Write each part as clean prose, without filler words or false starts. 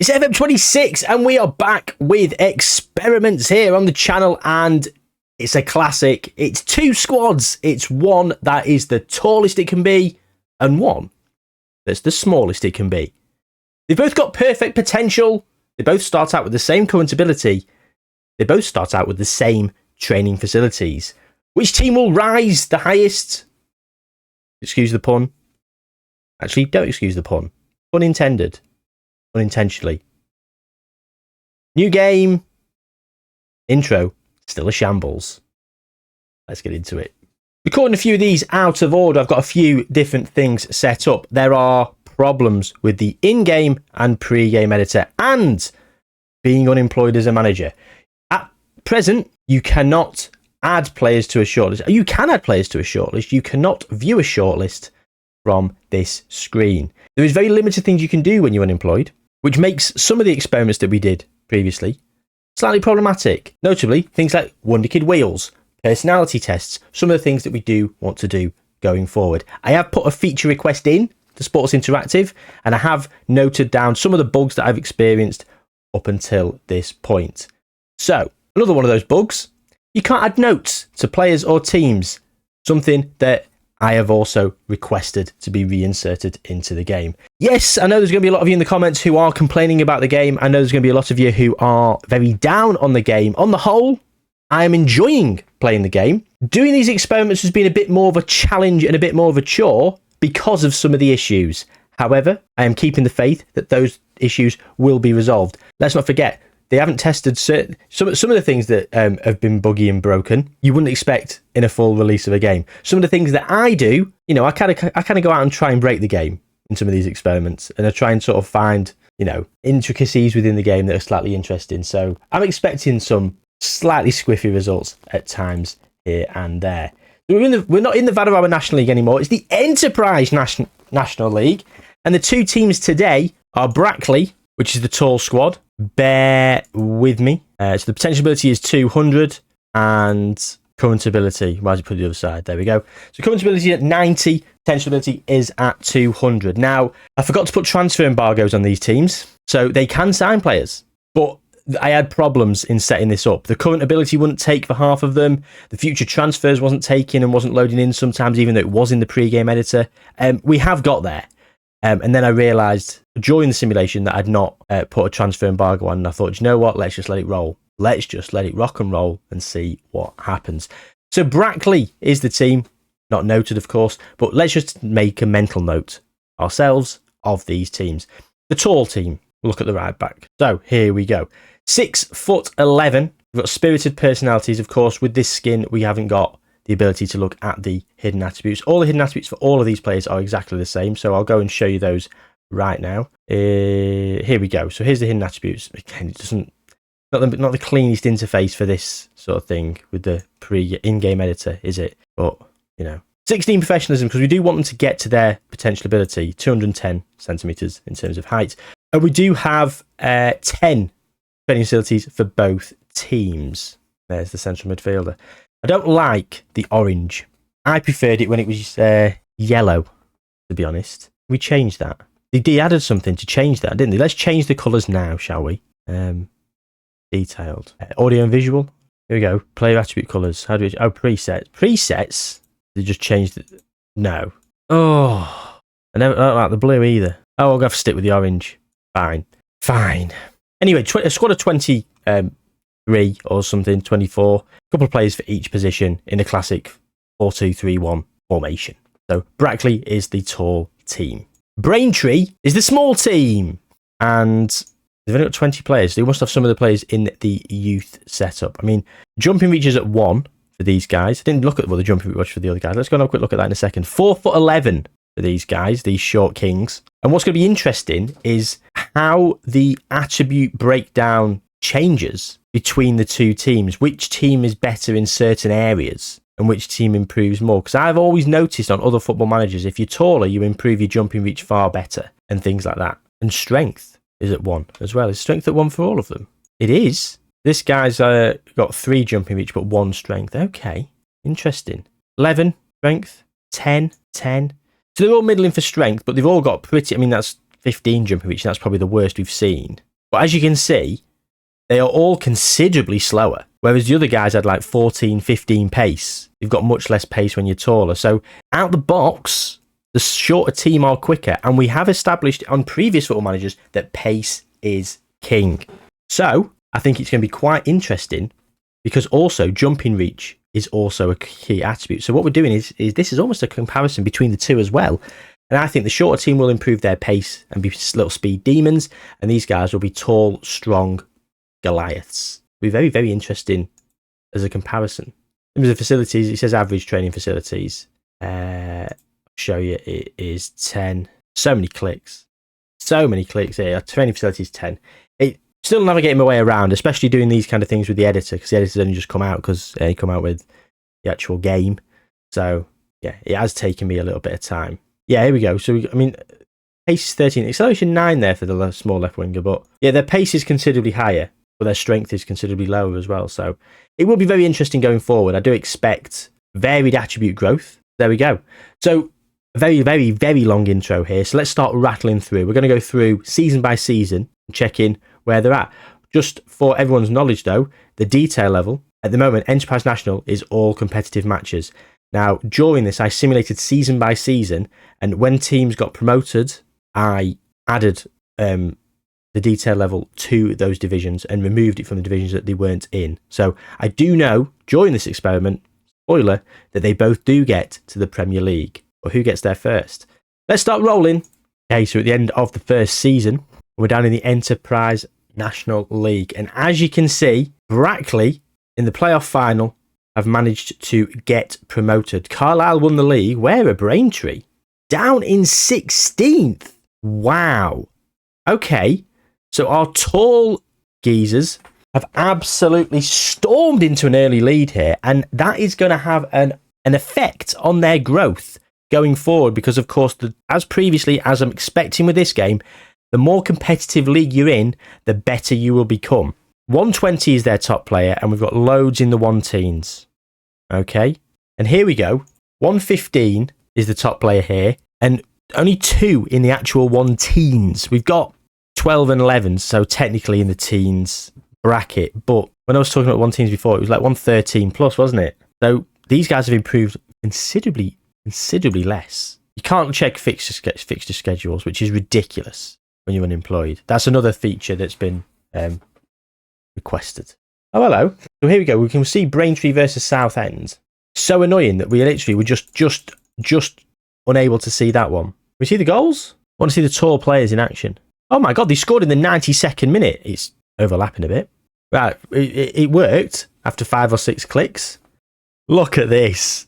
It's FM26 and we are back with experiments here on the channel, and it's a classic. It's two squads. It's one that is the tallest it can be and one that's the smallest it can be. They've both got perfect potential. They both start out with the same current ability. They both start out with the same training facilities. Which team will rise the highest? Excuse the pun. Actually, don't excuse the pun. Pun intended. Unintentionally. New game. Intro. Still a shambles. Let's get into it. Recording a few of these out of order. I've got a few different things set up. There are problems with the in-game and pre-game editor and being unemployed as a manager. At present, you cannot add players to a shortlist. You can add players to a shortlist. You cannot view a shortlist from this screen. There is very limited things you can do when you're unemployed, which makes some of the experiments that we did previously slightly problematic. Notably, things like Wonder Kid wheels, personality tests, some of the things that we do want to do going forward. I have put a feature request in to Sports Interactive, and I have noted down some of the bugs that I've experienced up until this point. So, another one of those bugs, you can't add notes to players or teams, something that I have also requested to be reinserted into the game. Yes, I know there's going to be a lot of you in the comments who are complaining about the game. I know there's going to be a lot of you who are very down on the game. On the whole, I am enjoying playing the game. Doing these experiments has been a bit more of a challenge and a bit more of a chore because of some of the issues. However, I am keeping the faith that those issues will be resolved. Let's not forget, they haven't tested some of the things that have been buggy and broken. You wouldn't expect in a full release of a game. Some of the things that I do, you know, I kind of go out and try and break the game in some of these experiments, and I try and sort of find, you know, intricacies within the game that are slightly interesting. So I'm expecting some slightly squiffy results at times here and there. We're not in the Jayhuahua National League anymore. It's the Enterprise National League, and the two teams today are Brackley, which is the tall squad. Bear with me. So the potential ability is 200 and current ability. Why did I put the other side? There we go. So current ability at 90, potential ability is at 200. Now, I forgot to put transfer embargoes on these teams, so they can sign players, but I had problems in setting this up. The current ability wouldn't take for half of them. The future transfers wasn't taking and wasn't loading in sometimes, even though it was in the pre-game editor. We have got there. And then I realised during the simulation that I'd not put a transfer embargo on, and I thought, you know what, let's just let it roll. Let's just let it rock and roll and see what happens. So Brackley is the team, not noted of course, but let's just make a mental note ourselves of these teams. The tall team, look at the right back. So here we go. 6'11". We've got spirited personalities, of course. With this skin, we haven't got the ability to look at the hidden attributes. All the hidden attributes for all of these players are exactly the same, so I'll go and show you those right now. Here we go. So here's the hidden attributes. Again, it doesn't not the cleanest interface for this sort of thing with the in-game editor, is it? But you know, 16 professionalism, because we do want them to get to their potential ability. 210 centimeters in terms of height, and we do have 10 training facilities for both teams. There's the central midfielder. I don't like the orange. I preferred it when it was yellow, to be honest. We changed that. They added something to change that, didn't they? Let's change the colours now, shall we? Detailed. Audio and visual. Here we go. Player attribute colours. How do we... Oh, presets. Presets? They just changed it. No. Oh. I don't like the blue either. Oh, I'll have to stick with the orange. Fine. Anyway, a squad of 23 or something, 24. A couple of players for each position in a classic 4-2-3-1 formation. So Brackley is the tall team. Braintree is the small team. And they've only got 20 players. So they must have some of the players in the youth setup. I mean, jumping reach is at 1 for these guys. I didn't look at what the jumping reach was for the other guys. Let's go and have a quick look at that in a second. 4'11" for these guys, these short kings. And what's going to be interesting is how the attribute breakdown changes between the two teams. Which team is better in certain areas and which team improves more? Because I've always noticed on other football managers, if you're taller, you improve your jumping reach far better and things like that. And strength is at 1 as well. Is strength at 1 for all of them? It is. This guy's got 3 jumping reach but 1 strength. Okay, interesting. 11 strength, 10. So they're all middling for strength, but they've all got pretty... I mean, that's 15 jumping reach. That's probably the worst we've seen. But as you can see, they are all considerably slower, whereas the other guys had like 14, 15 pace. You've got much less pace when you're taller. So out the box, the shorter team are quicker, and we have established on previous Football Managers that pace is king. So I think it's going to be quite interesting, because also jumping reach is also a key attribute. So what we're doing is this is almost a comparison between the two as well. And I think the shorter team will improve their pace and be little speed demons, and these guys will be tall, strong Goliaths. It'll be very, very interesting as a comparison. In terms of facilities, it says average training facilities. I'll show you, it is 10. So many clicks. So many clicks here. Training facilities 10. It still navigating my way around, especially doing these kind of things with the editor, because the editor's only just come out, because they come out with the actual game. So yeah, it has taken me a little bit of time. Yeah, here we go. So pace is 13, acceleration 9 there for the small left winger, but yeah, their pace is considerably higher, but their strength is considerably lower as well. So it will be very interesting going forward. I do expect varied attribute growth. There we go. So a very, very, very long intro here. So let's start rattling through. We're going to go through season by season and check in where they're at. Just for everyone's knowledge though, the detail level at the moment, Enterprise National is all competitive matches. Now, during this, I simulated season by season, and when teams got promoted, I added the detail level to those divisions and removed it from the divisions that they weren't in. So I do know, during this experiment, spoiler, that they both do get to the Premier League. But who gets there first? Let's start rolling. Okay, so at the end of the first season, we're down in the Enterprise National League. And as you can see, Brackley, in the playoff final, have managed to get promoted. Carlisle won the league. Where are Braintree? Down in 16th. Wow. Okay. So our tall geezers have absolutely stormed into an early lead here. And that is going to have an effect on their growth going forward. Because, of course, as previously, as I'm expecting with this game, the more competitive league you're in, the better you will become. 120 is their top player, and we've got loads in the 1-teens. Okay, and here we go. 115 is the top player here, and only 2 in the actual 1-teens. We've got 12 and 11, so technically in the teens bracket. But when I was talking about 1-teens before, it was like 113 plus, wasn't it? So these guys have improved considerably less. You can't check fixture schedules, which is ridiculous when you're unemployed. That's another feature that's been requested. Oh, hello. So here we go. We can see Braintree versus Southend. So annoying that we literally were just unable to see that one. We see the goals? I want to see the tall players in action. Oh my God, they scored in the 92nd minute. It's overlapping a bit. Right, it worked after 5 or 6 clicks. Look at this.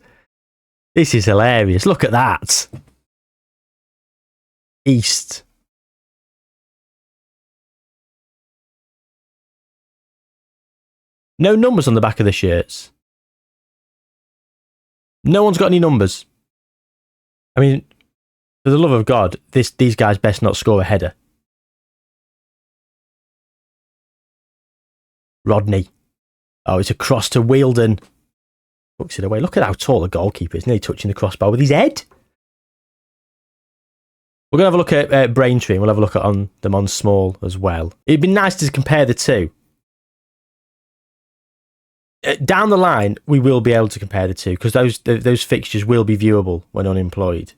This is hilarious. Look at that. East. No numbers on the back of the shirts. No one's got any numbers. I mean, for the love of God, these guys best not score a header. Rodney. Oh, it's a cross to Wielden. Hooks it away. Look at how tall the goalkeeper is. Nearly touching the crossbar with his head. We're going to have a look at Braintree, and we'll have a look at them on small as well. It'd be nice to compare the two. Down the line, we will be able to compare the two, because those fixtures will be viewable when unemployed.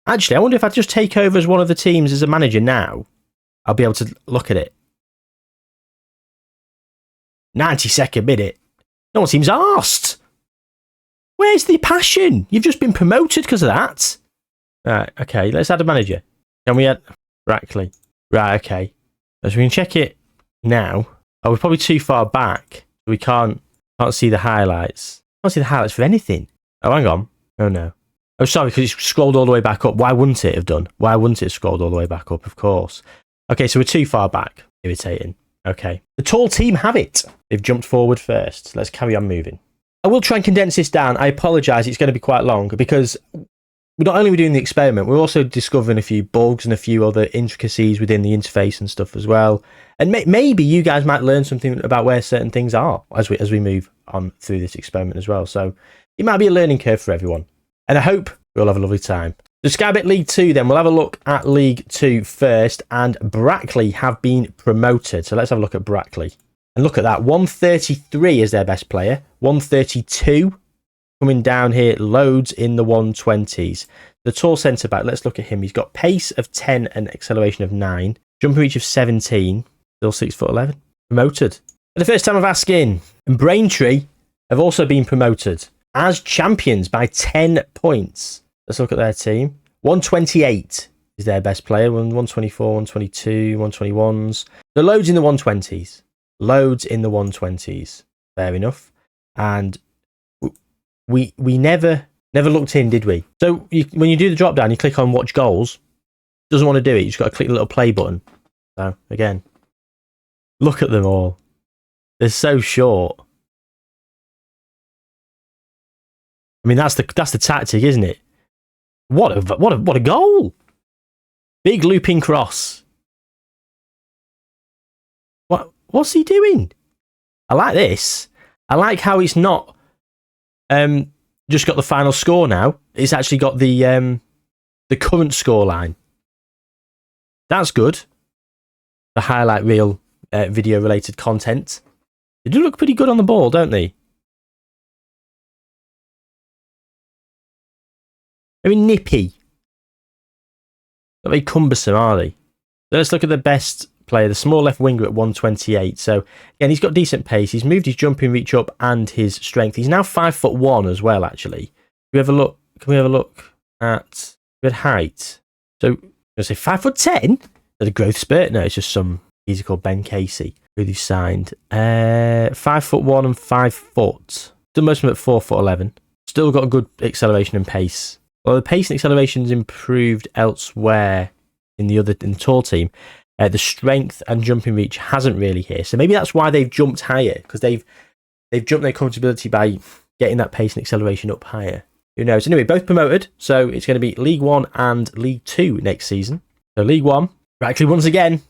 Actually, I wonder if I just take over as one of the teams as a manager now, I'll be able to look at it. 92nd minute. No one seems arsed. Where's the passion? You've just been promoted because of that. Right, okay, let's add a manager. Can we add Brackley? Right, okay. So we can check it now. Oh, we're probably too far back. We can't see the highlights. Can't see the highlights for anything. Oh, hang on. Oh, no. Oh, sorry, because it's scrolled all the way back up. Why wouldn't it have done? Why wouldn't it have scrolled all the way back up? Of course. Okay, so we're too far back. Irritating. Okay. The tall team have it. They've jumped forward first. Let's carry on moving. I will try and condense this down. I apologise. It's going to be quite long, because not only are we doing the experiment, we're also discovering a few bugs and a few other intricacies within the interface and stuff as well. And maybe you guys might learn something about where certain things are as we move on through this experiment as well. So it might be a learning curve for everyone. And I hope we all have a lovely time. The Scabbit League 2 then, we'll have a look at League 2 first, and Brackley have been promoted. So let's have a look at Brackley. And look at that, 133 is their best player, 132 coming down here, loads in the 120s. The tall centre-back, let's look at him. He's got pace of 10 and acceleration of 9, jumping reach of 17, still 6'11", promoted. For the first time of asking, and Braintree have also been promoted as champions by 10 points. Let's look at their team. 128 is their best player. 124, 122, 121s. The loads in the 120s. Loads in the 120s. Fair enough. And we never looked in, did we? So when you do the drop down, you click on watch goals. Doesn't want to do it. You just got to click the little play button. So again, look at them all. They're so short. I mean, that's the tactic, isn't it? What a goal! Big looping cross. What's he doing? I like this. I like how it's not just got the final score now. It's actually got the current scoreline. That's good. The highlight reel video related content. They do look pretty good on the ball, don't they? Very nippy. Not very cumbersome, are they? So let's look at the best player, the small left winger at 128. So again, he's got decent pace. He's moved his jumping reach up and his strength. He's now 5'1" as well. Actually, can we have a look at height? So I say 5'10". At a growth spurt? No, it's just some geezer called Ben Casey who they've signed. 5'1" and 5 foot. Done most of them at 4'11". Still got a good acceleration and pace. Well, the pace and acceleration's improved elsewhere in the tall team. The strength and jumping reach hasn't really here. So maybe that's why they've jumped higher, because they've jumped their comfortability by getting that pace and acceleration up higher. Who knows? Anyway, both promoted. So it's going to be League 1 and League 2 next season. So League 1, Brackley once again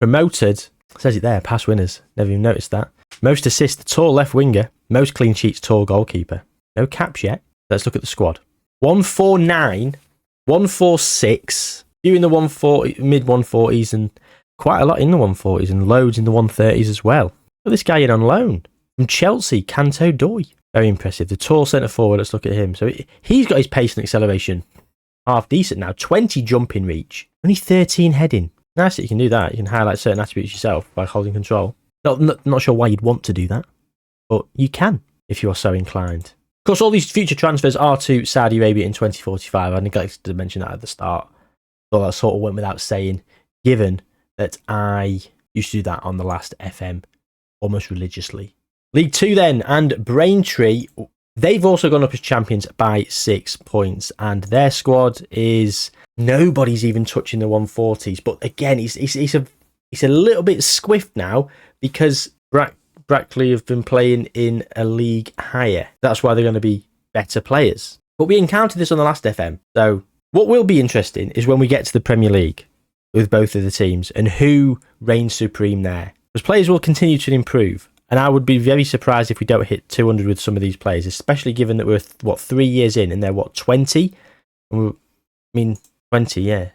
promoted. It says it there, past winners. Never even noticed that. Most assists, tall left winger. Most clean sheets, tall goalkeeper. No caps yet. Let's look at the squad. 149, 146, few in the 140, mid 140s, and quite a lot in the 140s, and loads in the 130s as well. Look at this guy in on loan from Chelsea, Canto Doy. Very impressive. The tall centre forward, let's look at him. So he's got his pace and acceleration half decent now. 20 jumping reach, only 13 heading. Nice that you can do that. You can highlight certain attributes yourself by holding control. Not sure why you'd want to do that, but you can if you are so inclined. Of course, all these future transfers are to Saudi Arabia in 2045. I neglected to mention that at the start. But that sort of went without saying, given that I used to do that on the last FM almost religiously. League 2 then, and Braintree, they've also gone up as champions by 6 points. And their squad is... nobody's even touching the 140s. But again, it's a little bit squiffed now because Brackley have been playing in a league higher. That's why they're going to be better players. But we encountered this on the last FM. So what will be interesting is when we get to the Premier League with both of the teams and who reigns supreme there. Because players will continue to improve. And I would be very surprised if we don't hit 200 with some of these players, especially given that we're, 3 years in and they're, 20? And 20, yeah.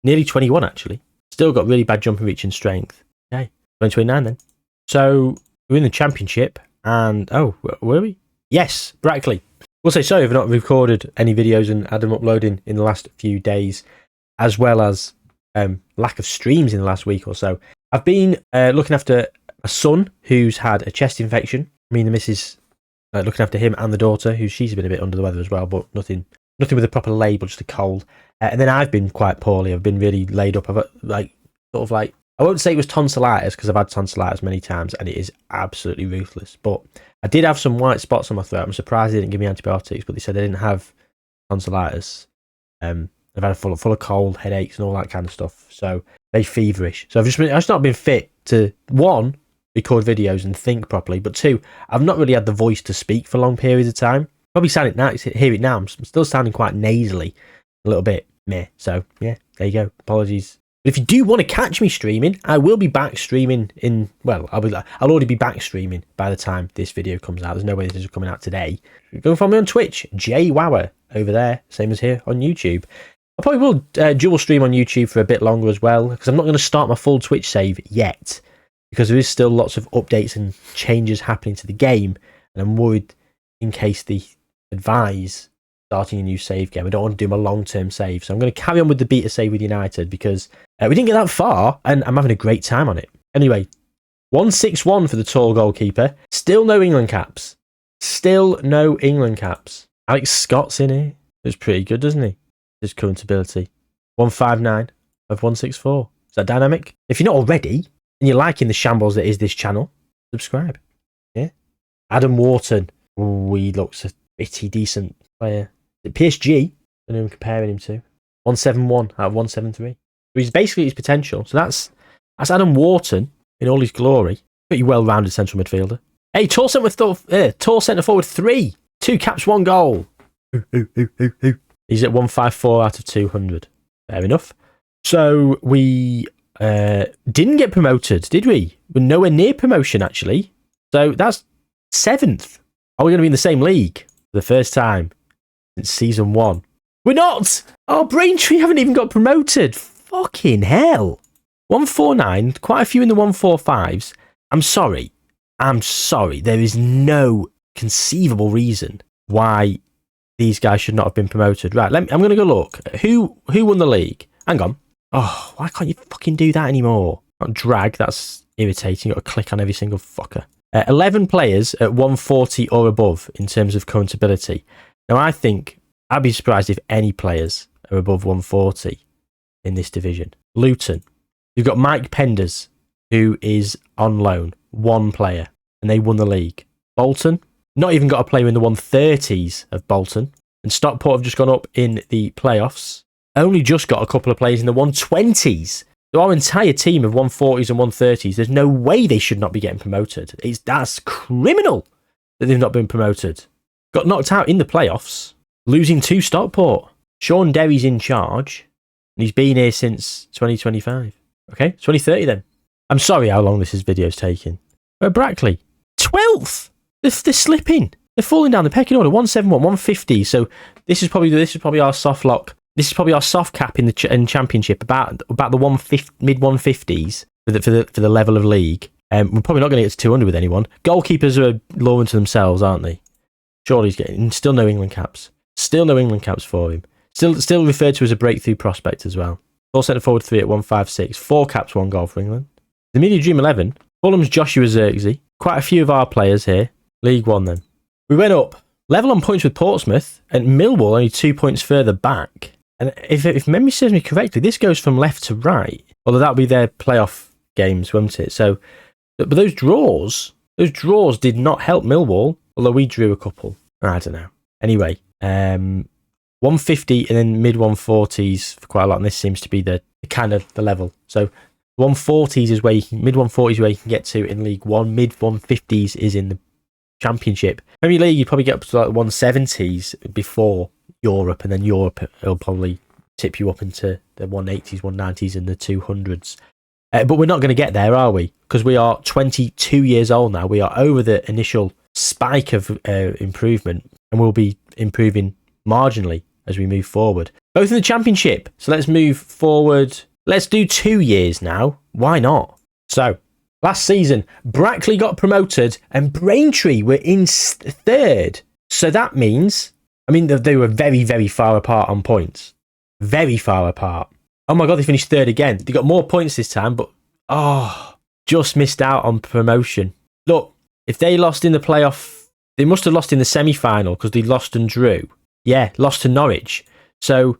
Nearly 21, actually. Still got really bad jumping reach and strength. Okay, 2029 then. So we're in the championship, and were we? Yes, Brackley. We'll say sorry if I've not recorded any videos and had them uploading in the last few days, as well as lack of streams in the last week or so. I've been looking after a son who's had a chest infection. Me and the missus looking after him and the daughter, she's been a bit under the weather as well, but nothing with a proper label, just a cold. And then I've been quite poorly. I've been really laid up. I won't say it was tonsillitis because I've had tonsillitis many times and it is absolutely ruthless. But I did have some white spots on my throat. I'm surprised they didn't give me antibiotics, but they said they didn't have tonsillitis. I've had a full of cold, headaches and all that kind of stuff. So very feverish. So I've just not been fit to, 1, record videos and think properly, but 2, I've not really had the voice to speak for long periods of time. Probably hear it now. I'm still sounding quite nasally, a little bit meh. So yeah, there you go. Apologies But if you do want to catch me streaming, I will be back streaming I'll already be back streaming by the time this video comes out. There's no way this is coming out today. Go and follow me on Twitch, Jayhuahua, over there, same as here on YouTube. I probably will dual stream on YouTube for a bit longer as well, because I'm not going to start my full Twitch save yet, because there is still lots of updates and changes happening to the game, and I'm worried in case they advise starting a new save game. I don't want to do my long-term save, so I'm going to carry on with the beta save with United, because we didn't get that far, and I'm having a great time on it. Anyway, 161 for the tall goalkeeper. Still no England caps. Still no England caps. Alex Scott's in here. It's pretty good, doesn't he? His current ability. 159 of 164. Is that dynamic? If you're not already, and you're liking the shambles that is this channel, subscribe. Yeah. Adam Wharton. Ooh, he looks a pretty decent player. PSG, I don't know who I'm comparing him to. 171 out of 173. So he's basically his potential. So that's Adam Wharton in all his glory. Pretty well-rounded central midfielder. Hey, tall centre forward 3. 2 caps, 1 goal. He's at 154 out of 200. Fair enough. So we didn't get promoted, did we? We're nowhere near promotion, actually. So that's 7th. Are we going to be in the same league for the first time since season 1? We're not! Oh, Braintree haven't even got promoted. Fucking hell. 149, quite a few in the 145s. I'm sorry. There is no conceivable reason why these guys should not have been promoted. Right, I'm going to go look. Who won the league? Hang on. Oh, why can't you fucking do that anymore? Not drag, that's irritating. You've got to click on every single fucker. 11 players at 140 or above in terms of current ability. Now, I think I'd be surprised if any players are above 140 in this division. Luton. You've got Mike Penders, who is on loan. 1 player. And they won the league. Bolton. Not even got a player in the 130s of Bolton. And Stockport have just gone up in the playoffs. Only just got a couple of players in the 120s. So our entire team of 140s and 130s, there's no way they should not be getting promoted. That's criminal that they've not been promoted. Got knocked out in the playoffs, losing to Stockport. Sean Derry's in charge, and he's been here since 2025. Okay, 2030 then. I'm sorry how long this video's taking. Brackley, 12th. They're slipping. They're falling down the pecking order. 171, 150. So this is probably our soft lock. This is probably our soft cap in the championship. About the mid 150s for the level of league. We're probably not going to get to 200 with anyone. Goalkeepers are lowering to themselves, aren't they? Surely he's getting still no England caps. Still no England caps for him. Still referred to as a breakthrough prospect as well. All centre forward 3 at 156. 4 caps, 1 goal for England. The Media Dream 11. Fulham's Joshua Zirkzee. Quite a few of our players here. League 1 then. We went up. Level on points with Portsmouth. And Millwall only 2 points further back. And if memory serves me correctly, this goes from left to right. Although that'll be their playoff games, won't it? So, but those draws did not help Millwall. Although we drew a couple. I don't know. Anyway, 150 and then mid 140s for quite a lot. And this seems to be the kind of the level. So 140s is where mid 140s where you can get to in League 1. Mid 150s is in the Championship. Premier League, you probably get up to like 170s before Europe, and then Europe will probably tip you up into the 180s, 190s, and the 200s. But we're not going to get there, are we? Because we are 22 years old now. We are over the initial spike of improvement, and we'll be improving marginally as we move forward. Both in the Championship. So let's move forward. Let's do 2 years now. Why not? So, last season, Brackley got promoted and Braintree were in 3rd. So that means, they were very, very far apart on points. Very far apart. Oh my God, they finished 3rd again. They got more points this time, but, just missed out on promotion. Look, if they lost in the playoff, they must have lost in the semi-final because they lost and drew. Yeah, lost to Norwich. So,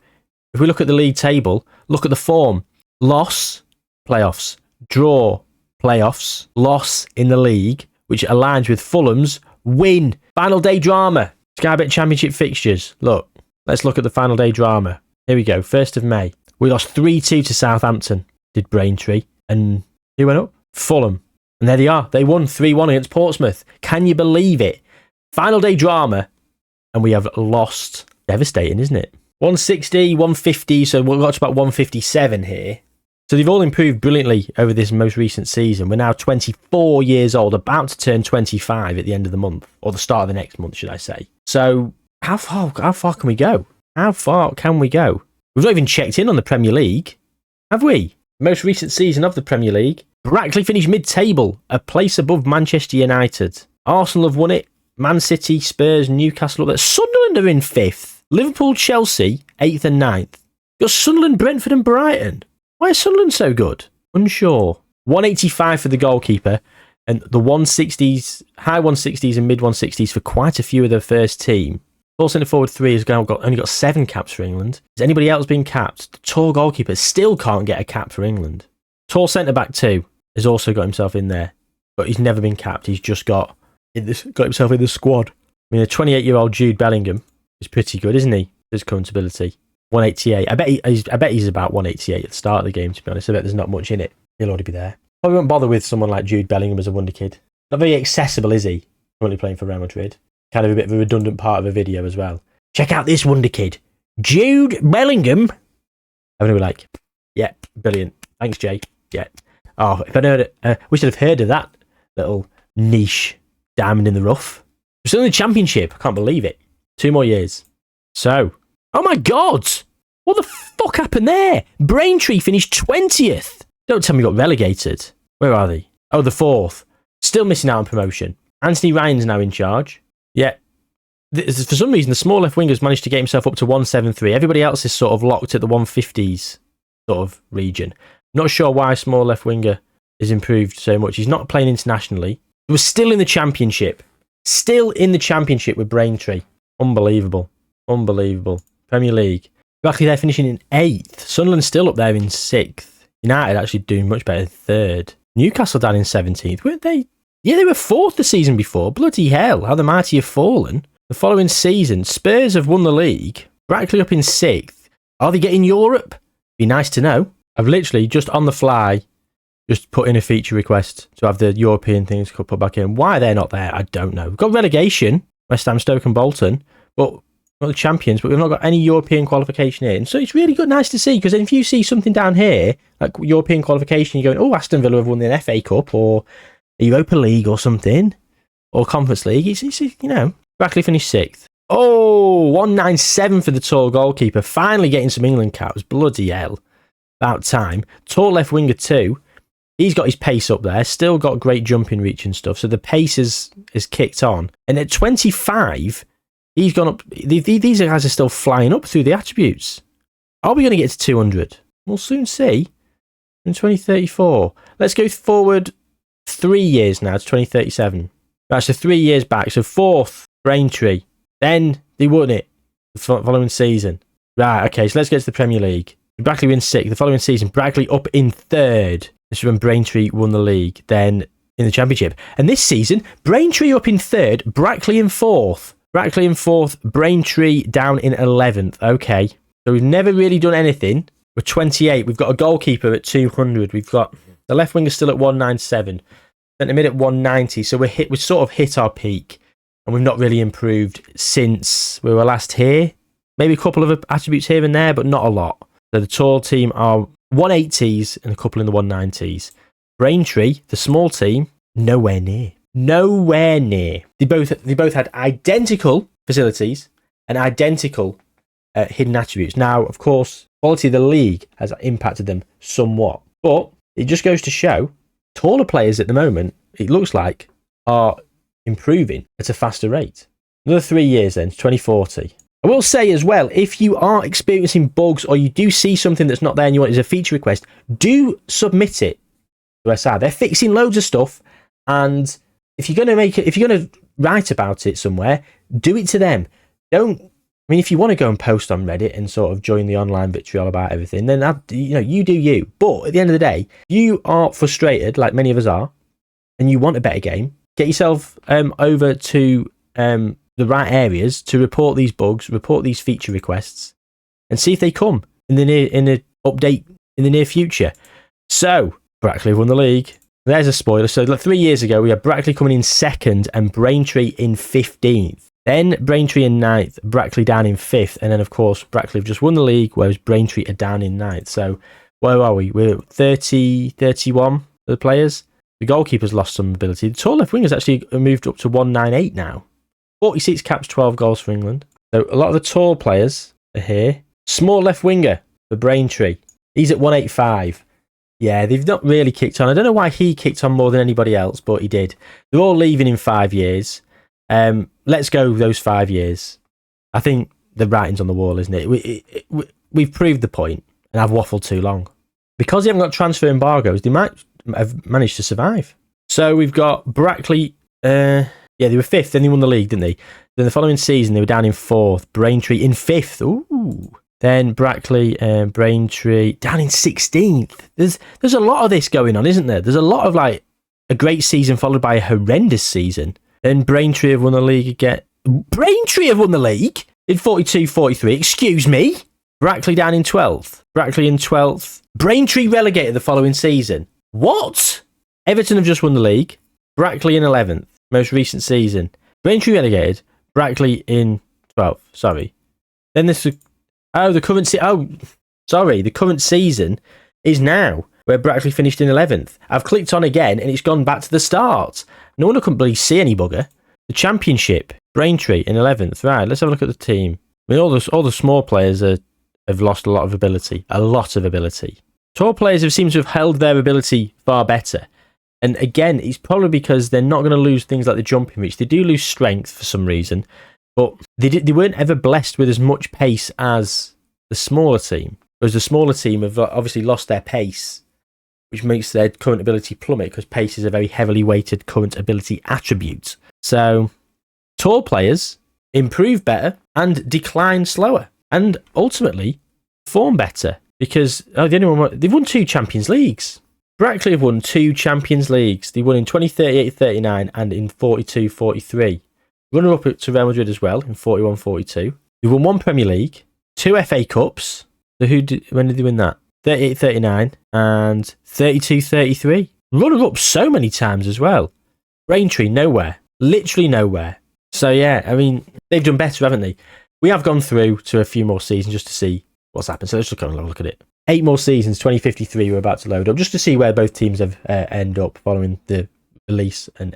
if we look at the league table, look at the form. Loss, playoffs. Draw, playoffs. Loss in the league, which aligns with Fulham's win. Final day drama. Sky Bet Championship fixtures. Look, let's look at the final day drama. Here we go, 1st of May. We lost 3-2 to Southampton, did Braintree. And who went up? Fulham. And there they are. They won 3-1 against Portsmouth. Can you believe it? Final day drama. And we have lost. Devastating, isn't it? 160, 150, so we've got to about 157 here. So they've all improved brilliantly over this most recent season. We're now 24 years old, about to turn 25 at the end of the month, or the start of the next month, should I say. So how far can we go? How far can we go? We've not even checked in on the Premier League, have we? Most recent season of the Premier League. Brackley finished mid-table, a place above Manchester United. Arsenal have won it. Man City, Spurs, Newcastle up there. Sunderland are in 5th. Liverpool, Chelsea, 8th and 9th. You've got Sunderland, Brentford and Brighton. Why is Sunderland so good? Unsure. 185 for the goalkeeper, and the 160s, high 160s and mid 160s for quite a few of the first team. Tall centre forward 3 has only got 7 caps for England. Has anybody else been capped? The tall goalkeeper still can't get a cap for England. Tall centre back 2 has also got himself in there, but he's never been capped. He's just got himself in the squad. I mean, a 28-year-old Jude Bellingham is pretty good, isn't he? His current ability. 188. I bet he's about 188 at the start of the game, to be honest. I bet there's not much in it. He'll already be there. Probably won't bother with someone like Jude Bellingham as a wonder kid. Not very accessible, is he? Currently playing for Real Madrid. Kind of a bit of a redundant part of a video as well. Check out this wonder kid, Jude Bellingham. I'm going to be like, yeah, brilliant. Thanks, Jay. Yeah. Oh, if I'd heard it, we should have heard of that little niche diamond in the rough. We're still in the Championship. I can't believe it. 2 more years. So, oh my God! What the fuck happened there? Braintree finished 20th. Don't tell me we got relegated. Where are they? Oh, the 4th. Still missing out on promotion. Anthony Ryan's now in charge. Yeah. For some reason, the small left winger's managed to get himself up to 173. Everybody else is sort of locked at the 150s sort of region. Not sure why small left winger has improved so much. He's not playing internationally. We're still in the Championship. Still in the Championship with Braintree. Unbelievable. Unbelievable. Premier League. Actually, they're finishing in 8th. Sunderland still up there in 6th. United actually doing much better in 3rd. Newcastle down in 17th. Weren't they? Yeah, they were 4th the season before. Bloody hell, how the mighty have fallen. The following season, Spurs have won the league. Brackley up in 6th. Are they getting Europe? Be nice to know. I've literally, just on the fly, just put in a feature request to have the European things put back in. Why they're not there, I don't know. We've got relegation, West Ham, Stoke and Bolton, but not the champions, but we've not got any European qualification in. So it's really good, nice to see, because if you see something down here, like European qualification, you're going, oh, Aston Villa have won the FA Cup, or a Europa League or something, or Conference League, it's you know, Brackley finished 6th. Oh, 197 for the tall goalkeeper, finally getting some England caps, bloody hell. About time. Tall left winger 2. He's got his pace up there. Still got great jumping reach and stuff. So the pace is kicked on. And at 25, he's gone up. These guys are still flying up through the attributes. Are we going to get to 200? We'll soon see. In 2034. Let's go forward 3 years now to 2037. That's so 3 years back. So 4th, Braintree. Then they won it the following season. Right, okay. So let's get to the Premier League. Brackley wins 6th. The following season, Brackley up in 3rd. This is when Braintree won the league. Then in the Championship. And this season, Braintree up in 3rd, Brackley in 4th. Brackley in 4th, Braintree down in 11th. Okay. So we've never really done anything. We're 28. We've got a goalkeeper at 200. We've got the left winger still at 197. Centre mid at 190. So we sort of hit our peak. And we've not really improved since we were last here. Maybe a couple of attributes here and there, but not a lot. So the tall team are 180s and a couple in the 190s. Braintree, the small team, nowhere near. Nowhere near. They both had identical facilities and identical hidden attributes. Now, of course, quality of the league has impacted them somewhat. But it just goes to show, taller players at the moment, it looks like, are improving at a faster rate. Another 3 years then, 2040. I will say as well, if you are experiencing bugs or you do see something that's not there and you want it as a feature request, do submit it to SR. They're fixing loads of stuff, and if you're going to write about it somewhere, do it to them. If you want to go and post on Reddit and sort of join the online vitriol about everything, then you do you. But at the end of the day, you are frustrated, like many of us are, and you want a better game. Get yourself over to the right areas to report these bugs, report these feature requests, and see if they come in the update in the near future. So Brackley won the league. There's a spoiler. So 3 years ago, we had Brackley coming in 2nd and Braintree in 15th. Then Braintree in 9th, Brackley down in 5th, and then of course Brackley have just won the league, whereas Braintree are down in 9th. So Where are we? We're 30, 31 for the players. The goalkeeper's lost some ability. The tall left winger's actually moved up to 198 now. 46 caps, 12 goals for England. So a lot of the tall players are here. Small left winger for Braintree. He's at 185. Yeah, they've not really kicked on. I don't know why he kicked on more than anybody else, but he did. They're all leaving in 5 years. Let's go those 5 years. I think the writing's on the wall, isn't it? We've proved the point, and I've waffled too long. Because they haven't got transfer embargoes, they might have managed to survive. So we've got Brackley. They were 5th, then they won the league, didn't they? Then the following season, they were down in 4th. Braintree in 5th. Ooh. Then Brackley and Braintree down in 16th. There's a lot of this going on, isn't there? There's a lot of like a great season followed by a horrendous season. Then Braintree have won the league again. Braintree have won the league in 42-43. Excuse me. Brackley down in 12th. Brackley in 12th. Braintree relegated the following season. What? Everton have just won the league. Brackley in 11th. Most recent season. Braintree relegated. Brackley in 12th. Sorry. Then this... the current season is now, where Brackley finished in 11th. I've clicked on again, and it's gone back to the start. No one couldn't really see any bugger. The Championship, Braintree in 11th. Right, let's have a look at the team. I mean, all the small players have lost a lot of ability. A lot of ability. Tall players have seemed to have held their ability far better. And again, it's probably because they're not going to lose things like the jumping reach. They do lose strength for some reason. But they weren't ever blessed with as much pace as the smaller team. Whereas the smaller team have obviously lost their pace, which makes their current ability plummet because pace is a very heavily weighted current ability attribute. So tall players improve better and decline slower. And ultimately perform better because they've won 2 Champions Leagues. Brackley have won 2 Champions Leagues. They won in 2038-39 and in 42-43. Runner-up to Real Madrid as well in 41-42. They won 1 Premier League, 2 FA Cups. So when did they win that? 38-39 and 32-33. Runner-up so many times as well. Braintree, nowhere. Literally nowhere. So yeah, I mean, they've done better, haven't they? We have gone through to a few more seasons just to see what's happened. So let's just go and look at it. 8 more seasons, 2053, we're about to load up, just to see where both teams have end up following the release and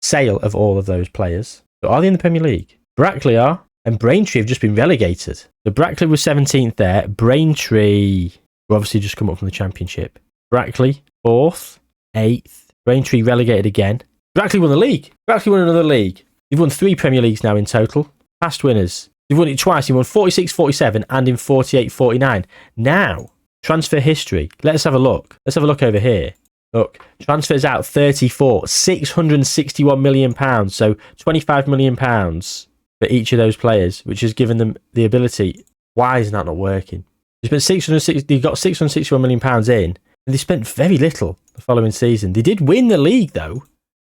sale of all of those players. So are they in the Premier League? Brackley are, and Braintree have just been relegated. So Brackley was 17th there. Braintree were obviously just come up from the Championship. Brackley, 4th, 8th. Braintree relegated again. Brackley won the league. Brackley won another league. They've won 3 Premier Leagues now in total. Past winners. They've won it twice. They won 46-47 and in 48-49. Now, transfer history. Let's have a look. Let's have a look over here. Look, transfers out 34, £661 million. So £25 million for each of those players, which has given them the ability. Why is that not working? They got £661 million in, and they spent very little the following season. They did win the league, though,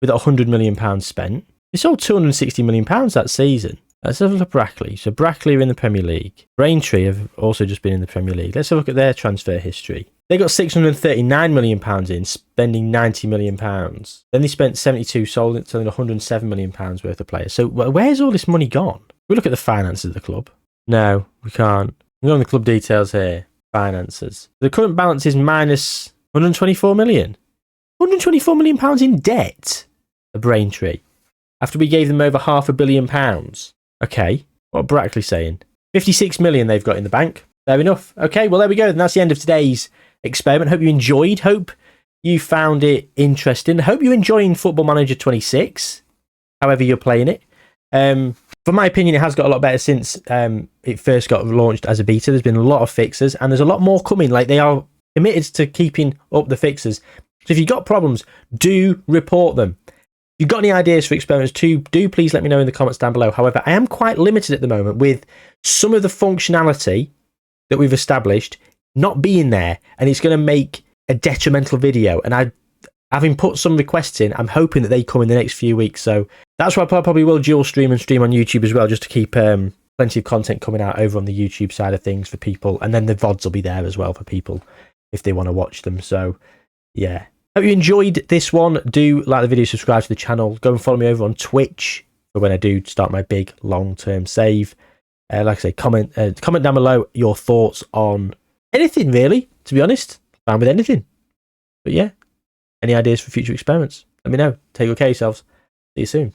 with £100 million spent. They sold £260 million that season. Let's have a look at Brackley. So Brackley are in the Premier League. Braintree have also just been in the Premier League. Let's have a look at their transfer history. They got £639 million in, spending £90 million. Then they spent 72, selling £107 million worth of players. So where's all this money gone? We look at the finances of the club. No, we can't. We go on the club details here. Finances. The current balance is minus £124 million. £124 million in debt. A Braintree. After we gave them over £500 million. Okay, what Brackley saying? 56 million they've got in the bank. Fair enough. Okay, well, there we go. And that's the end of today's experiment. Hope you enjoyed. Hope you found it interesting. Hope you're enjoying Football Manager 26, however you're playing it. For my opinion, it has got a lot better since it first got launched as a beta. There's been a lot of fixes, and there's a lot more coming. Like, they are committed to keeping up the fixes. So if you've got problems, do report them. If you've got any ideas for experiments too, do please let me know in the comments down below. However, I am quite limited at the moment with some of the functionality that we've established not being there, and it's going to make a detrimental video. And having put some requests in, I'm hoping that they come in the next few weeks. So that's why I probably will dual stream and stream on YouTube as well, just to keep plenty of content coming out over on the YouTube side of things for people. And then the VODs will be there as well for people if they want to watch them. So yeah. Hope you enjoyed this one. Do like the video, subscribe to the channel. Go and follow me over on Twitch for when I do start my big long-term save. Like I say, comment down below your thoughts on anything really. to be honest. Fine with anything. But yeah, any ideas for future experiments? Let me know. Take good care of yourselves. See you soon.